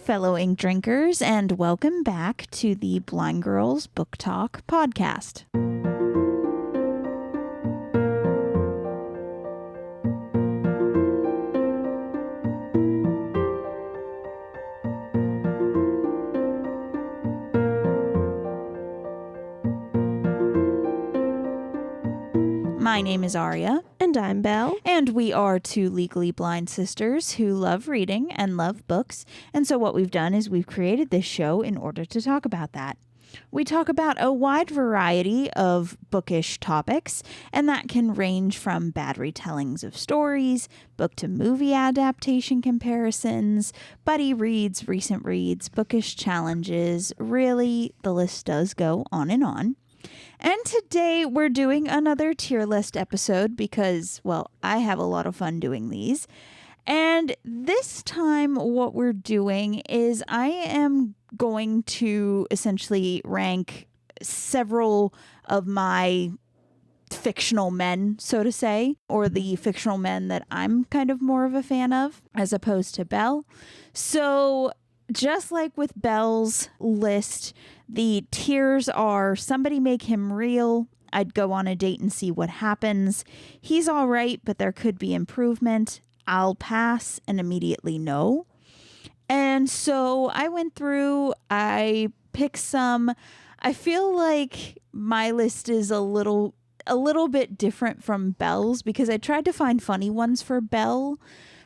fellow ink drinkers, and welcome back to the Blind Girls Book Talk podcast. My name is Arya. And I'm Belle. And we are two legally blind sisters who love reading and love books. And so what we've done is we've created this show in order to talk about that. We talk about a wide variety of bookish topics, and that can range from bad retellings of stories, book to movie adaptation comparisons, buddy reads, recent reads, bookish challenges. Really, the list does go on and on. And today we're doing another tier list episode because, well, I have a lot of fun doing these. And this time what we're doing is I am going to essentially rank several of my fictional men, so to say, or the fictional men that I'm kind of more of a fan of as opposed to Belle. So just like with Belle's list, the tiers are somebody make him real, I'd go on a date and see what happens, he's all right, but there could be improvement, I'll pass, and immediately no. And so I went through, I picked some. I feel like my list is a little bit different from Belle's because I tried to find funny ones for Belle.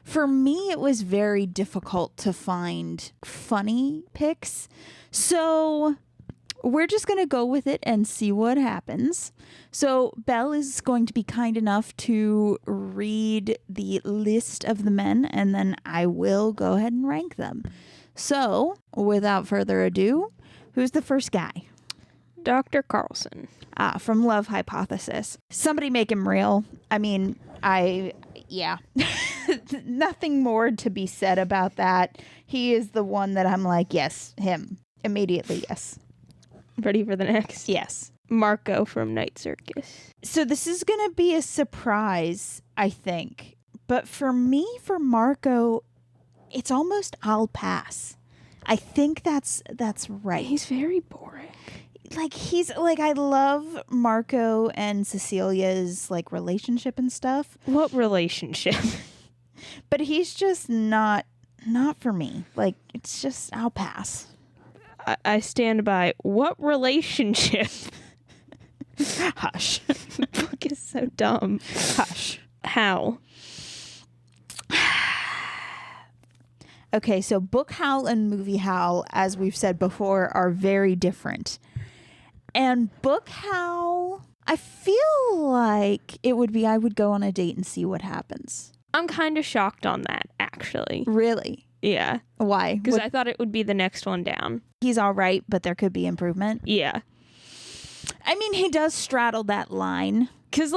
For me, it was very difficult to find funny picks. So we're just going to go with it and see what happens. So Belle is going to be kind enough to read the list of the men, and then I will go ahead and rank them. So without further ado, who's the first guy? Dr. Carlson. From Love Hypothesis. Somebody make him real. I mean, yeah. Nothing more to be said about that. He is the one that I'm like, yes, him. Immediately, yes. Ready for the next? Yes. Marco from Night Circus. So this is going to be a surprise, I think. But for me, for Marco, it's almost I'll pass. I think that's right. He's very boring. I love Marco and Cecilia's relationship and stuff. What relationship? But he's just not for me. It's just I'll pass. I stand by what relationship? Hush. The book is so dumb. Hush. How? Okay, so book Howl and movie Howl, as we've said before, are very different. And book Howl, I feel like it would be I would go on a date and see what happens. I'm kind of shocked on that, actually. Really? Yeah. Why? Because I thought it would be the next one down. He's all right, but there could be improvement. Yeah. I mean, he does straddle that line. Because,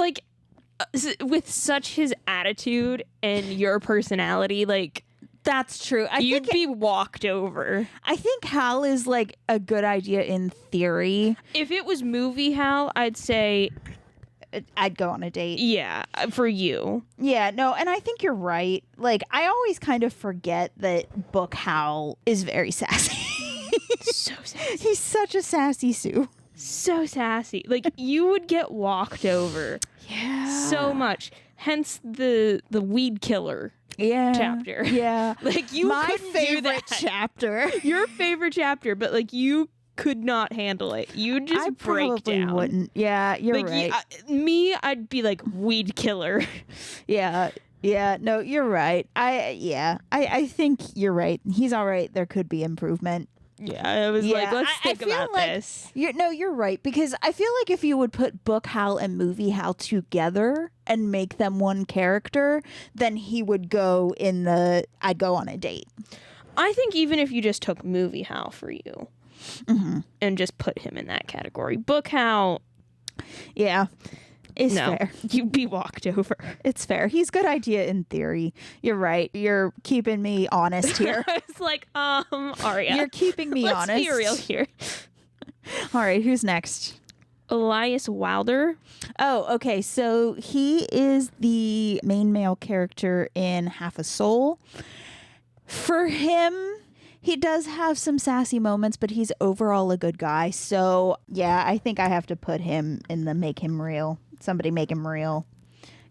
with such his attitude and your personality, that's true. You'd be walked over. I think Hal is a good idea in theory. If it was movie Hal, I'd say I'd go on a date. Yeah, for you. Yeah, no, and I think you're right. I always kind of forget that book Hal is very sassy. So sassy. He's such a sassy Sue. So sassy. You would get walked over. Yeah. So much. Hence the weed killer. Yeah. Chapter. Yeah. You my couldn't favorite do that. Chapter. Your favorite chapter, but you could not handle it. You'd just break down. I probably wouldn't. Yeah, you're right. I'd be weed killer. Yeah. Yeah, no, you're right. I think you're right. He's all right. There could be improvement. Yeah, I was let's think about this. You're right, because I feel like if you would put book Hal and movie Hal together and make them one character, then he would go in I'd go on a date. I think even if you just took movie Hal for you and just put him in that category, book Hal, yeah, is fair. You'd be walked over. It's fair. He's a good idea in theory. You're right. You're keeping me honest here. I was Arya. You're keeping me honest. Let's be real here. All right, who's next? Elias Wilder. Oh, okay. So he is the main male character in Half a Soul. For him, He does have some sassy moments, but he's overall a good guy. So, yeah, I think I have to put him in the make him real. Somebody make him real.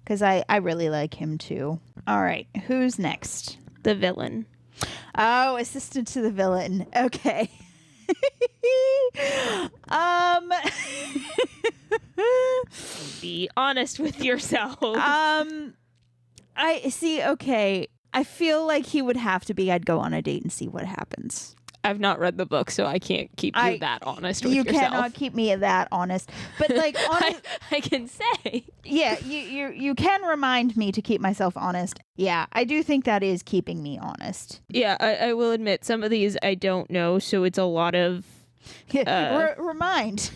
Because I really like him, too. All right. Who's next? The villain. Oh, assistant to the villain. Okay. Be honest with yourself. I see. Okay. I feel like he would have to be. I'd go on a date and see what happens. I've not read the book, so I can't keep you that honest with yourself. You cannot keep me that honest. But like, I can say. Yeah, you can remind me to keep myself honest. Yeah, I do think that is keeping me honest. Yeah, I will admit some of these I don't know, so it's a lot of remind.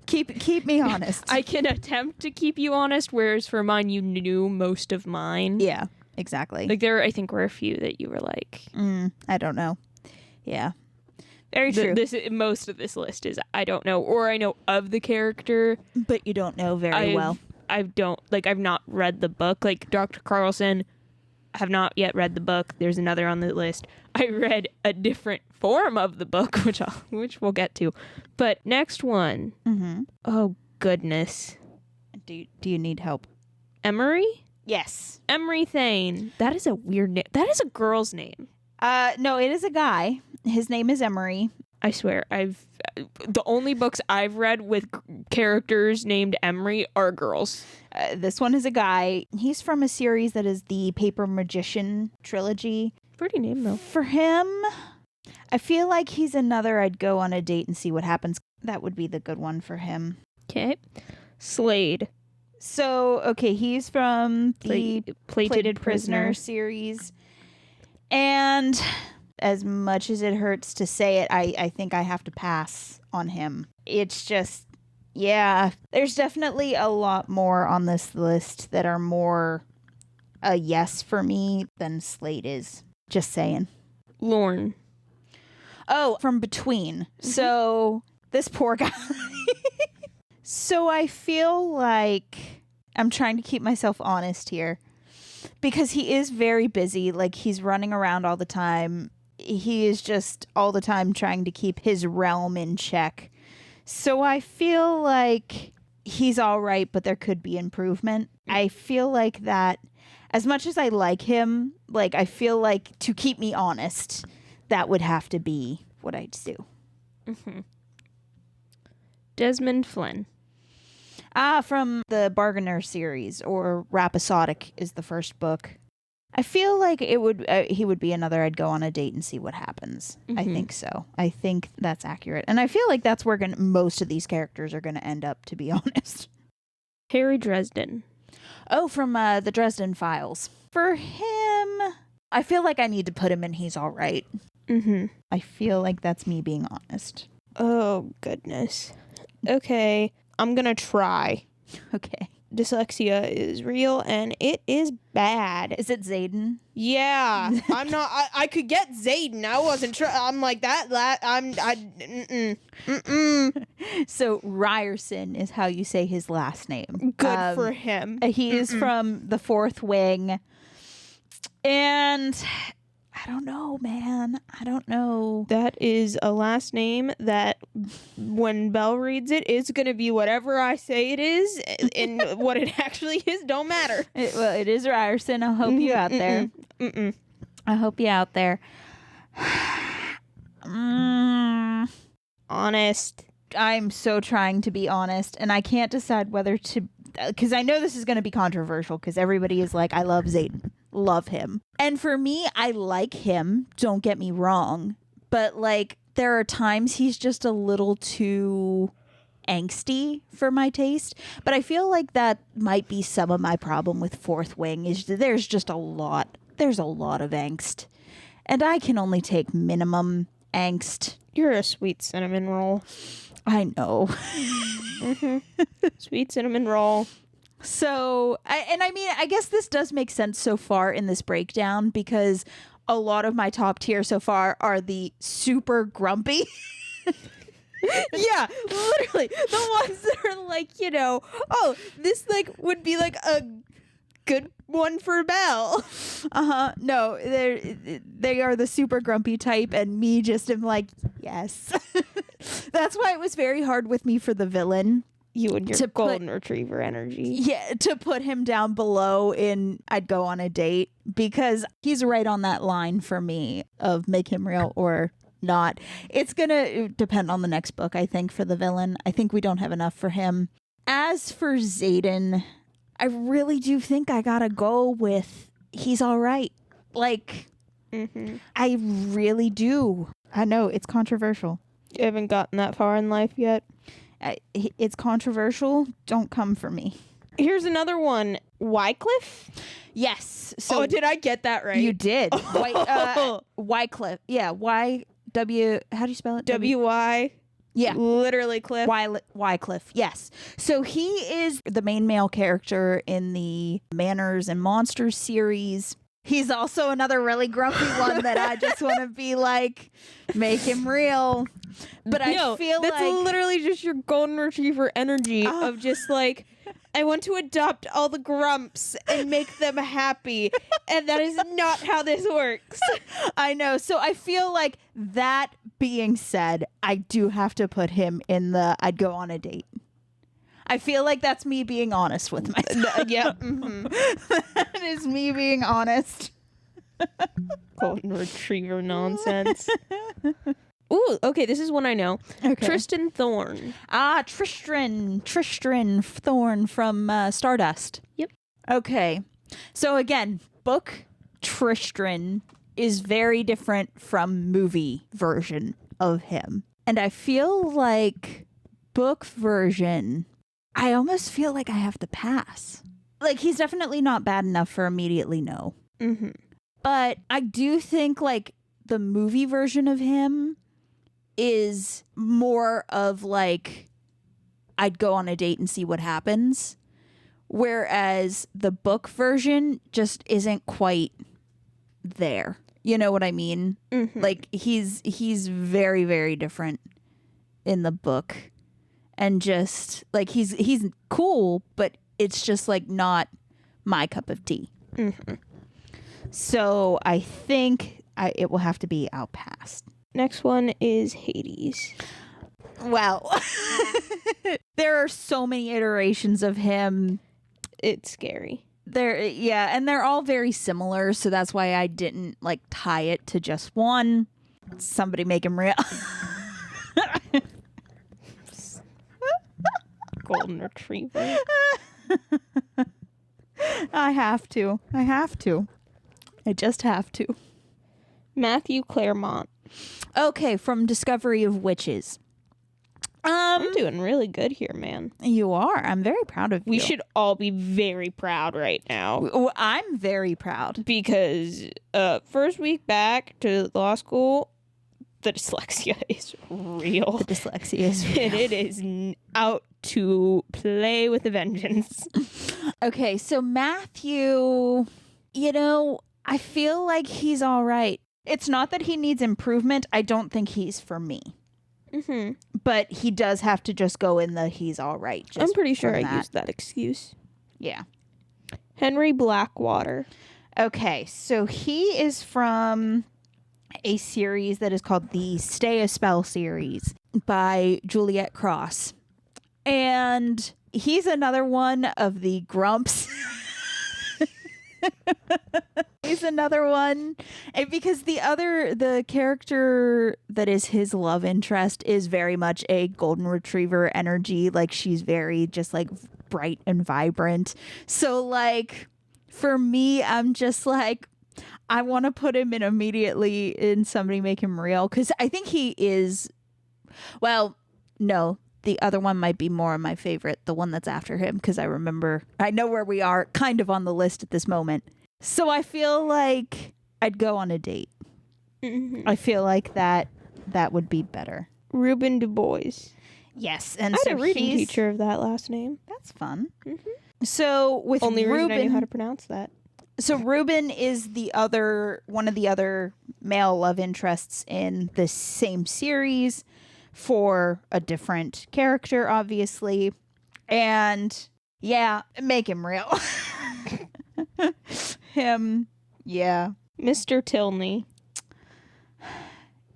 keep me honest. I can attempt to keep you honest, whereas for mine you knew most of mine. Yeah, exactly. Like there I think were a few that you were like, I don't know. Yeah. Very true. Most of this list is I don't know, or I know of the character, but you don't know very well. I've not read the book. Like Dr. Carlson, I have not yet read the book. There's another on the list. I read a different form of the book, which we'll get to. But next one. Mm-hmm. Oh goodness. Do you need help? Emery? Yes. Emery Thane. That is a weird name. That is a girl's name. No, it is a guy. His name is Emery. I swear, the only books I've read with characters named Emery are girls. This one is a guy. He's from a series that is the Paper Magician trilogy. Pretty name, though. For him, I feel like he's another I'd go on a date and see what happens. That would be the good one for him. Okay. Slade. So, okay, he's from the Plated Prisoner series. And as much as it hurts to say it, I think I have to pass on him. It's just, yeah, there's definitely a lot more on this list that are more a yes for me than Slade is. Just saying. Lorne. Oh, from Between. Mm-hmm. So, this poor guy. So, I feel like I'm trying to keep myself honest here. Because he is very busy, like he's running around all the time. He is just all the time trying to keep his realm in check. So I feel like he's all right, but there could be improvement. I feel like that, as much as I like him, like I feel like to keep me honest, that would have to be what I'd do. Mm-hmm. Desmond Flynn. From the Bargainer series, or Rhapsodic is the first book. I feel like he would be another I'd go on a date and see what happens. Mm-hmm. I think so. I think that's accurate. And I feel like that's where most of these characters are going to end up, to be honest. Harry Dresden. Oh, from the Dresden Files. For him, I feel like I need to put him in He's All Right. Mm-hmm. I feel like that's me being honest. Oh, goodness. Okay. I'm gonna try. Okay. Dyslexia is real and it is bad. Is it Zayden? Yeah. I'm not. I could get Zayden. I wasn't sure. I'm like that. So Ryerson is how you say his last name. Good for him. He is from the Fourth Wing, and I don't know, man. I don't know. That is a last name that when Belle reads it, it's going to be whatever I say it is, and what it actually is don't matter. It is Ryerson. I hope you out there. I hope you out there. Honest. I'm so trying to be honest, and I can't decide whether to, because I know this is going to be controversial, because everybody is like, I love Zayden. Love him. And for me, I like him, don't get me wrong, but like there are times he's just a little too angsty for my taste. But I feel like that might be some of my problem with Fourth Wing, is there's a lot of angst, and I can only take minimum angst. You're a sweet cinnamon roll. I know. Sweet cinnamon roll. So, I guess this does make sense so far in this breakdown, because a lot of my top tier so far are the super grumpy. Yeah, literally. The ones that are like, oh, this like would be like a Good one for Belle. No, they are the super grumpy type, and me just am like, yes. That's why it was very hard with me for the villain. You and your golden retriever energy. Yeah, to put him down below in I'd go on a date, because he's right on that line for me of make him real or not. It's gonna depend on the next book, I think, for the villain. I think we don't have enough for him. As for Xaden, I really do think I gotta go with he's all right. Like, I really do. I know, it's controversial. You haven't gotten that far in life yet? It's controversial. Don't come for me. Here's another one. Wycliffe? Yes. So did I get that right? You did. Wycliffe. Yeah. Y-W. How do you spell it? W-Y. Yeah. Literally Cliff. Wycliffe. Yes. So he is the main male character in the Manners and Monsters series. He's also another really grumpy one that I just want to be like, make him real. But I feel that's literally just your golden retriever energy of just like, I want to adopt all the grumps and make them happy. And that is not how this works. I know. So I feel like, that being said, I do have to put him in the I'd go on a date. I feel like that's me being honest with myself. Yep. That is me being honest. Golden retriever nonsense. Ooh, okay, this is one I know. Okay. Tristan Thorn. Tristran Thorn from Stardust. Yep. Okay. So again, book Tristran is very different from movie version of him. And I feel like book version, I almost feel like I have to pass. Like, he's definitely not bad enough for immediately no. But I do think, like, the movie version of him is more of, like, I'd go on a date and see what happens. Whereas the book version just isn't quite there. You know what I mean? Like, he's very, very different in the book. And just like he's cool, but it's just like not my cup of tea. So I think it will have to be outpassed. Next one is Hades. Well, there are so many iterations of him. It's scary. And they're all very similar, so that's why I didn't like tie it to just one. Somebody make him real. Golden retriever. I have to. I just have to. Matthew Claremont. Okay, from Discovery of Witches. I'm doing really good here, man. You are. I'm very proud of you. We should all be very proud right now. Well, I'm very proud. Because first week back to law school, the dyslexia is real. The dyslexia is real. And it is out to play with a vengeance. Okay, so Matthew, I feel like he's all right. It's not that he needs improvement. I don't think he's for me. But he does have to just go in the he's all right. I'm pretty sure I used that excuse. Yeah. Henry Blackwater. Okay, so he is from a series that is called the Stay a Spell series by Juliet Cross. And he's another one of the grumps. He's another one. And because the character that is his love interest is very much a golden retriever energy. Like, she's very just like bright and vibrant. So like, for me, I'm just like, I want to put him in immediately in Somebody Make Him Real. Because I think he is, well, no, the other one might be more of my favorite, the one that's after him, because I know where we are kind of on the list at this moment. So I feel like I'd go on a date. I feel like that would be better. Ruben Du Bois. Yes. And I so had a reading teacher of that last name. That's fun. So with Only Ruben, reason I knew how to pronounce that. So Ruben is one of the other male love interests in the same series for a different character, obviously. And yeah, make him real. Him, yeah. Mr. Tilney.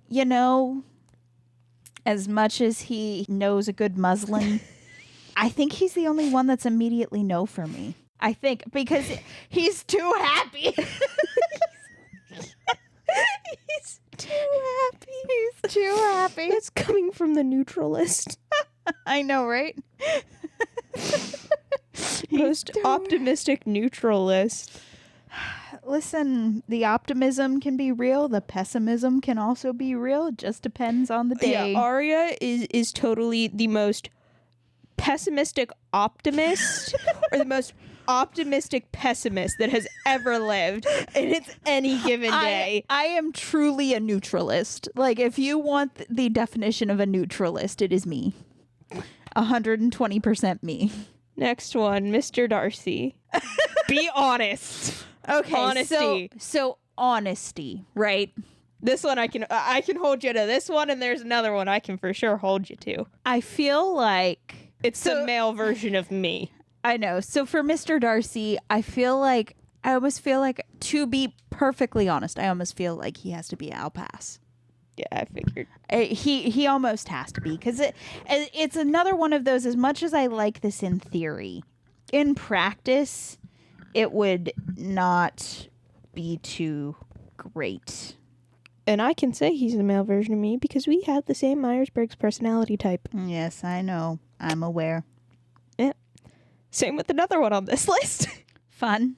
You know, as much as he knows a good muslin, I think he's the only one that's immediately no for me. I think because he's too happy. He's too happy. He's too happy. It's coming from the neutralist. I know, right? Most optimistic neutralist. Listen, the optimism can be real. The pessimism can also be real. It just depends on the day. Yeah, Arya is totally the most pessimistic optimist or the most optimistic pessimist that has ever lived, and it's any given day. I am truly a neutralist. Like, if you want the definition of a neutralist, it is me. 120% me. Next one, Mr. Darcy. Be honest. Okay, Honesty. So honesty, right? This one I can hold you to. This one, and there's another one I can for sure hold you to. I feel like It's the male version of me. I know. So for Mr. Darcy, I almost feel like, to be perfectly honest, I almost feel like he has to be Al Pass. Yeah, I figured. He almost has to be, because it's another one of those. As much as I like this in theory, in practice, it would not be too great. And I can say he's the male version of me because we have the same Myers-Briggs personality type. Yes, I know. I'm aware. Yeah. Same with another one on this list. Fun.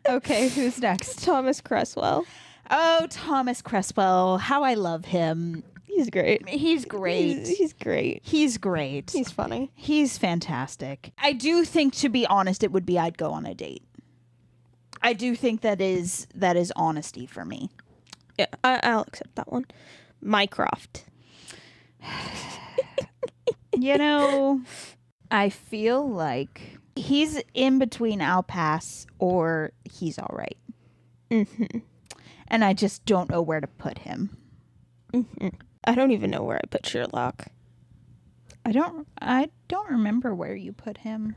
Okay, who's next? Thomas Cresswell. Oh, Thomas Cresswell. How I love him. He's great. He's great. He's great. He's great. He's funny. He's fantastic. I do think, to be honest, it would be I'd go on a date. I do think that is honesty for me. Yeah, I'll accept that one. Mycroft. You know, I feel like he's in between Al Pass or he's all right. Mm-hmm. And I just don't know where to put him. Mm-hmm. I don't even know where I put Sherlock. I don't remember where you put him.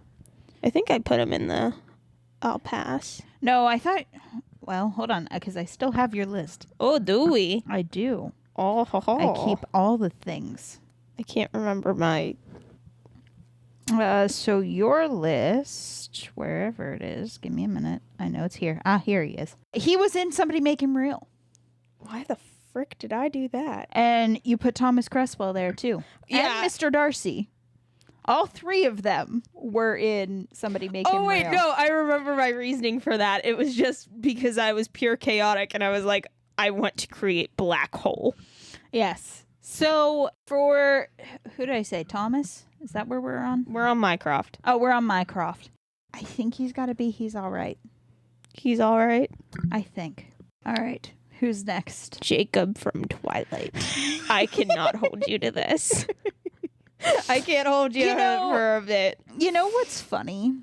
I think I put him in the I'll pass. No, I thought... Well, hold on, because I still have your list. Oh, do we? I do. Oh, ho, ho. I keep all the things. I can't remember my... So your list, wherever it is, give me a minute. I know it's here. Here he is. He was in Somebody Make Him Real. Why the frick did I do that? And you put Thomas Cresswell there, too. Yeah. And Mr. Darcy. All three of them were in Somebody Make Him Real. Oh, wait, no. I remember my reasoning for that. It was just because I was pure chaotic, and I was like, I want to create black hole. Yes. So for... Who did I say? Thomas? Is that where we're on? We're on Mycroft. Oh, we're on Mycroft. I think he's got to be He's All Right. He's all right. I think. All right. Who's next? Jacob from Twilight. I cannot hold you to this. I can't hold you for a bit. You know what's funny?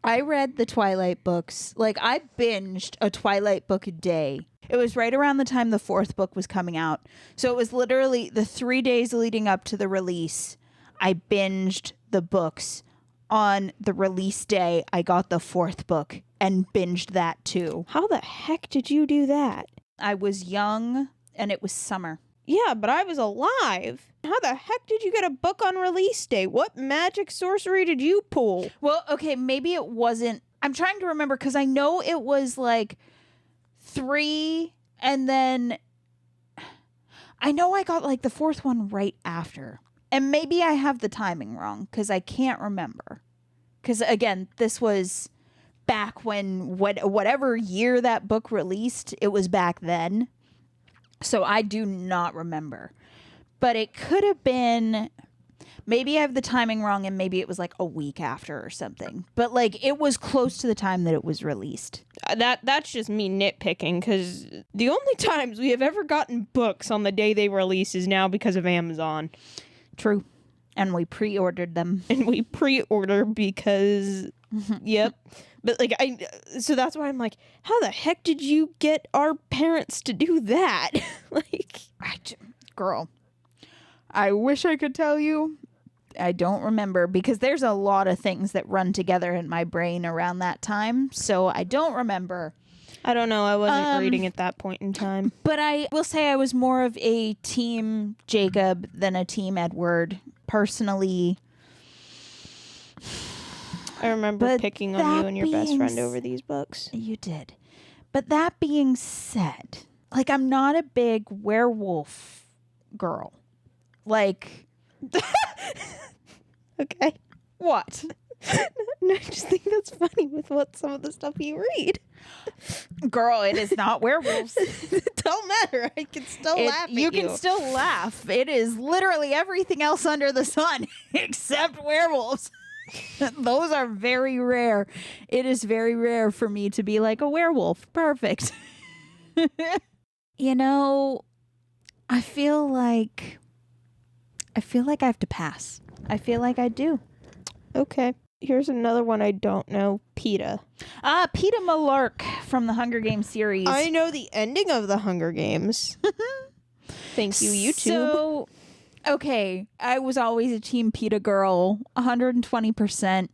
I read the Twilight books. Like, I binged a Twilight book a day. It was right around the time the fourth book was coming out. So it was literally the 3 days leading up to the release. I binged the books. On the release day, I got the fourth book and binged that too. How the heck did you do that? I was young and it was summer. Yeah, but I was alive. How the heck did you get a book on release day? What magic sorcery did you pull? Well, okay, maybe it wasn't. I'm trying to remember because I know it was like 3 and then I know I got like the fourth one right after. And maybe I have the timing wrong because I can't remember. Because again, this was back when whatever year that book released, it was back then. So I do not remember. But it could have been, maybe I have the timing wrong and maybe it was like a week after or something. But like it was close to the time that it was released. That's just me nitpicking because the only times we have ever gotten books on the day they release is now because of Amazon. True. And we pre-ordered them. And we pre-order because, yep. But like, so that's why I'm like, how the heck did you get our parents to do that? Like, Girl, I wish I could tell you. I don't remember because there's a lot of things that run together in my brain around that time. So I don't remember. I don't know. I wasn't reading at that point in time. But I will say I was more of a team Jacob than a team Edward. Personally, I remember picking on you and your best friend over these books. You did. But that being said, like, I'm not a big werewolf girl. Like... Okay. What? No, I just think that's funny with what some of the stuff you read. Girl, it is not werewolves. It don't matter. I can still laugh at you. You can still laugh. It is literally everything else under the sun except werewolves. Those are very rare. It is very rare for me to be like a werewolf. Perfect. You know, I feel like I have to pass. I feel like I do. Okay. Here's another one I don't know. PETA. PETA Malark from the Hunger Games series. I know the ending of the Hunger Games. Thank you, YouTube. So, okay, I was always a Team PETA girl, 120%.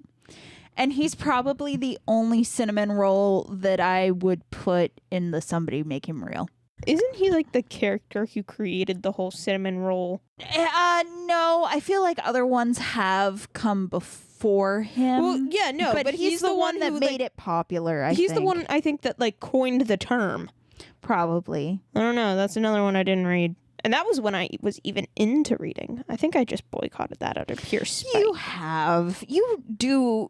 And he's probably the only cinnamon roll that I would put in the Somebody Make Him Real. Isn't he like the character who created the whole cinnamon roll? No, I feel like other ones have come before him. Well, yeah, no, but he's the one that made it popular, I think. He's the one, I think, that like coined the term. Probably. I don't know. That's another one I didn't read. And that was when I was even into reading. I think I just boycotted that out of pure spite. You have. You do.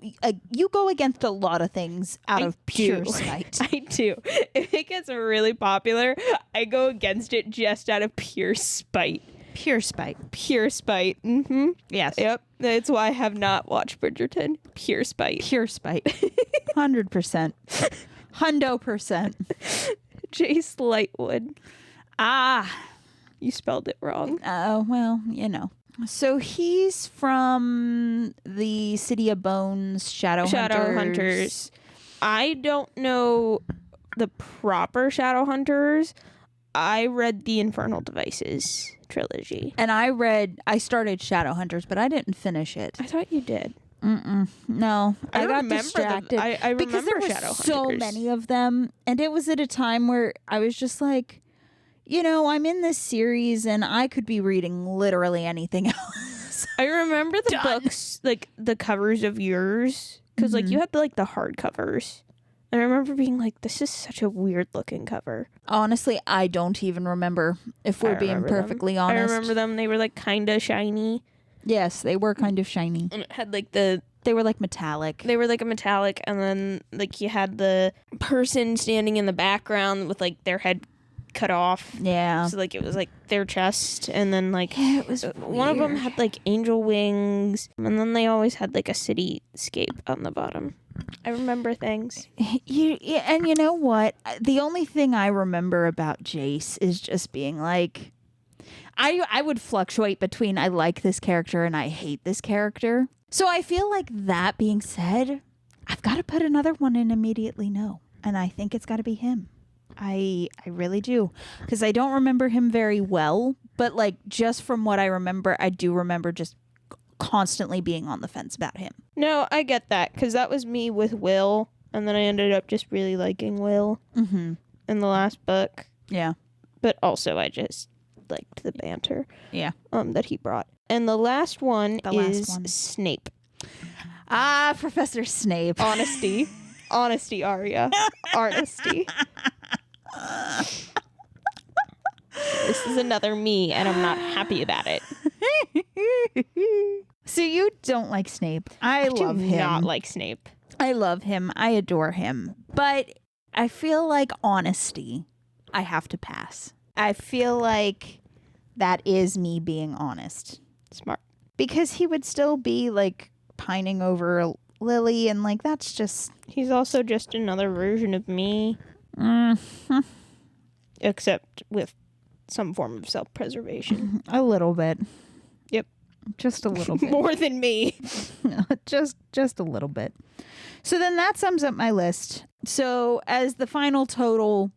You go against a lot of things out of pure spite. I do. If it gets really popular, I go against it just out of pure spite. Pure spite. Pure spite. Mm-hmm. Yes. Yep. That's why I have not watched Bridgerton. Pure spite. Pure spite. 100%. Hundo%. Jace Lightwood. Ah. You spelled it wrong. Oh, well, you know. So he's from the City of Bones, Shadowhunters. I don't know the proper Shadowhunters. I read the Infernal Devices trilogy. And I started Shadowhunters, but I didn't finish it. I thought you did. No, I got remember distracted. I remember because there were Shadowhunters. So many of them. And it was at a time where I was just like, you know, I'm in this series and I could be reading literally anything else. I remember the books, like the covers of yours, because like you had the hard covers. And I remember being like, this is such a weird looking cover. Honestly, I don't even remember, if we're being perfectly honest. I remember them. They were like kind of shiny. Yes, they were kind of shiny. And it had like they were like metallic. They were like a metallic, and then like you had the person standing in the background with like their head cut off. Yeah. So like it was like their chest, and then like it was one of them had like angel wings, and then they always had like a cityscape on the bottom. I remember things. And you know what? The only thing I remember about Jace is just being like, I would fluctuate between I like this character and I hate this character. So I feel like, that being said, I've got to put another one in immediately no. And I think it's got to be him. I really do. Because I don't remember him very well. But like, just from what I remember, I do remember just constantly being on the fence about him. No, I get that. Because that was me with Will. And then I ended up just really liking Will in the last book. Yeah. But also I just liked the banter that he brought. And the last one is Snape. Ah, Professor Snape. Honesty. Honesty, Arya. Honesty. This is another me, and I'm not happy about it. So you don't like Snape. I love him. Not like Snape. I love him. I adore him. But I feel like honesty, I have to pass. I feel like that is me being honest. Smart. Because he would still be like pining over Lily, and like that's just... He's also just another version of me. Except with some form of self-preservation. A little bit. Yep. Just a little bit. More than me. just a little bit. So then that sums up my list. So as the final total,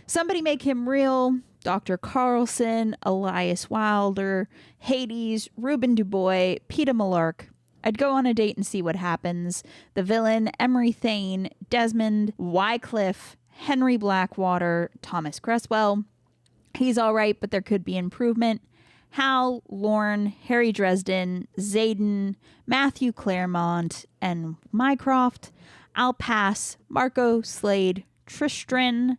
Somebody Make Him Real, Dr. Carlson, Elias Wilder, Hades, Reuben Dubois, Peter Malark. I'd go on a date and see what happens. The villain, Emery Thane, Desmond, Wycliffe, Henry Blackwater, Thomas Cresswell. He's all right, but there could be improvement. Hal, Lorne, Harry Dresden, Zayden, Matthew Claremont, and Mycroft. I'll pass Marco, Slade, Tristram,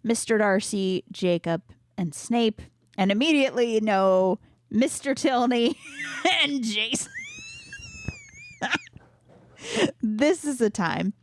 Mr. Darcy, Jacob, and Snape. And immediately know Mr. Tilney and Jason. This is the time.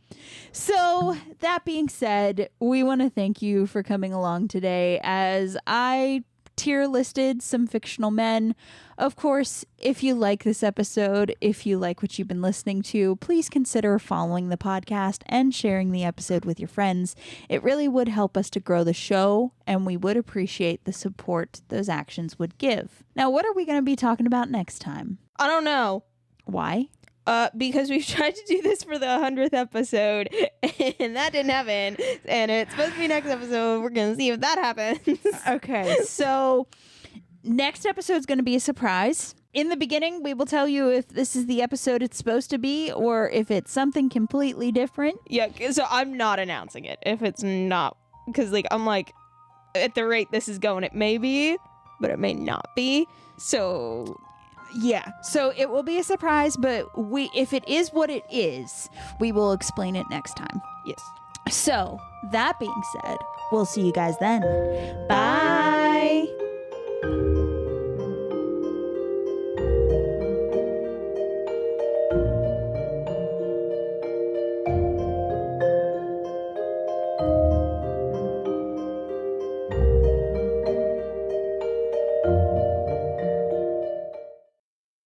So, that being said, we want to thank you for coming along today as I tier listed some fictional men. Of course, if you like this episode, if you like what you've been listening to, please consider following the podcast and sharing the episode with your friends. It really would help us to grow the show, and we would appreciate the support those actions would give. Now, what are we going to be talking about next time? I don't know. Why? Because we've tried to do this for the 100th episode, and that didn't happen. And it's supposed to be next episode. We're going to see if that happens. Okay, so next episode is going to be a surprise. In the beginning, we will tell you if this is the episode it's supposed to be or if it's something completely different. Yeah, so I'm not announcing it if it's not. Because, I'm like, at the rate this is going, it may be, but it may not be. So... yeah, so it will be a surprise, but if it is what it is, we will explain it next time. Yes. So, that being said, we'll see you guys then. Bye!